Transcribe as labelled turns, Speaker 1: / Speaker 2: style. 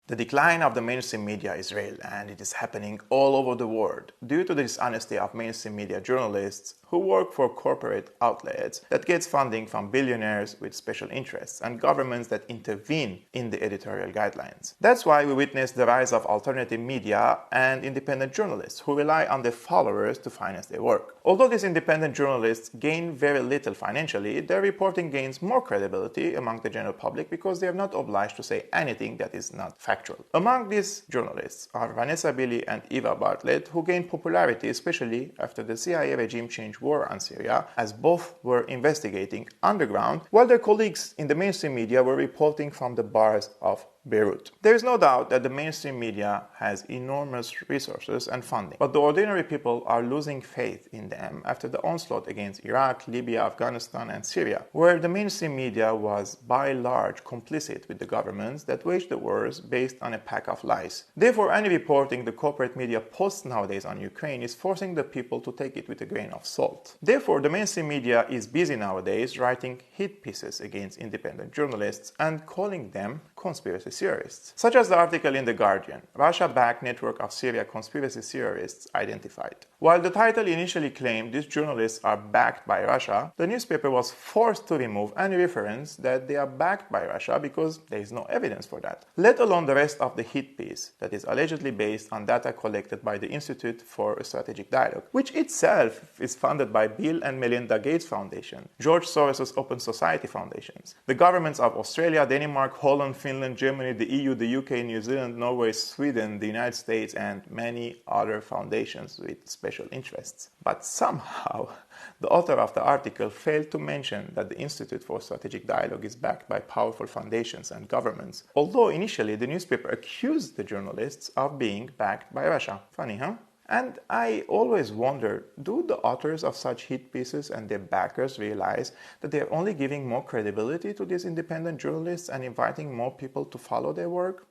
Speaker 1: The decline of the mainstream media is real, and it is happening all over the world due to the dishonesty of mainstream media journalists who work for corporate outlets that gets funding from billionaires with special interests and governments that intervene in the editorial guidelines. That's why we witness the rise of alternative media and independent journalists who rely on their followers to finance their work. Although these independent journalists gain very little financially, their reporting gains more credibility among the general public because they are not obliged to say anything that is not factual. Among these journalists are Vanessa Billy and Eva Bartlett, who gained popularity especially after the CIA regime changed war on Syria, as both were investigating underground, while their colleagues in the mainstream media were reporting from the bars of Beirut. There is no doubt that the mainstream media has enormous resources and funding, but the ordinary people are losing faith in them after the onslaught against Iraq, Libya, Afghanistan, and Syria, where the mainstream media was by and large complicit with the governments that waged the wars based on a pack of lies. Therefore, any reporting the corporate media posts nowadays on Ukraine is forcing the people to take it with a grain of salt. Therefore, the mainstream media is busy nowadays writing hit pieces against independent journalists and calling them conspiracy theorists, such as the article in The Guardian, Russia-backed network of Syria conspiracy theorists identified. While the title initially claimed these journalists are backed by Russia, the newspaper was forced to remove any reference that they are backed by Russia because there is no evidence for that, let alone the rest of the hit piece that is allegedly based on data collected by the Institute for Strategic Dialogue, which itself is funded by Bill and Melinda Gates Foundation, George Soros' Open Society Foundations, the governments of Australia, Denmark, Holland, Finland, Germany, the EU, the UK, New Zealand, Norway, Sweden, the United States, and many other foundations with special interests. But somehow, the author of the article failed to mention that the Institute for Strategic Dialogue is backed by powerful foundations and governments, although initially the newspaper accused the journalists of being backed by Russia. Funny, huh? And I always wonder, do the authors of such hit pieces and their backers realize that they are only giving more credibility to these independent journalists and inviting more people to follow their work?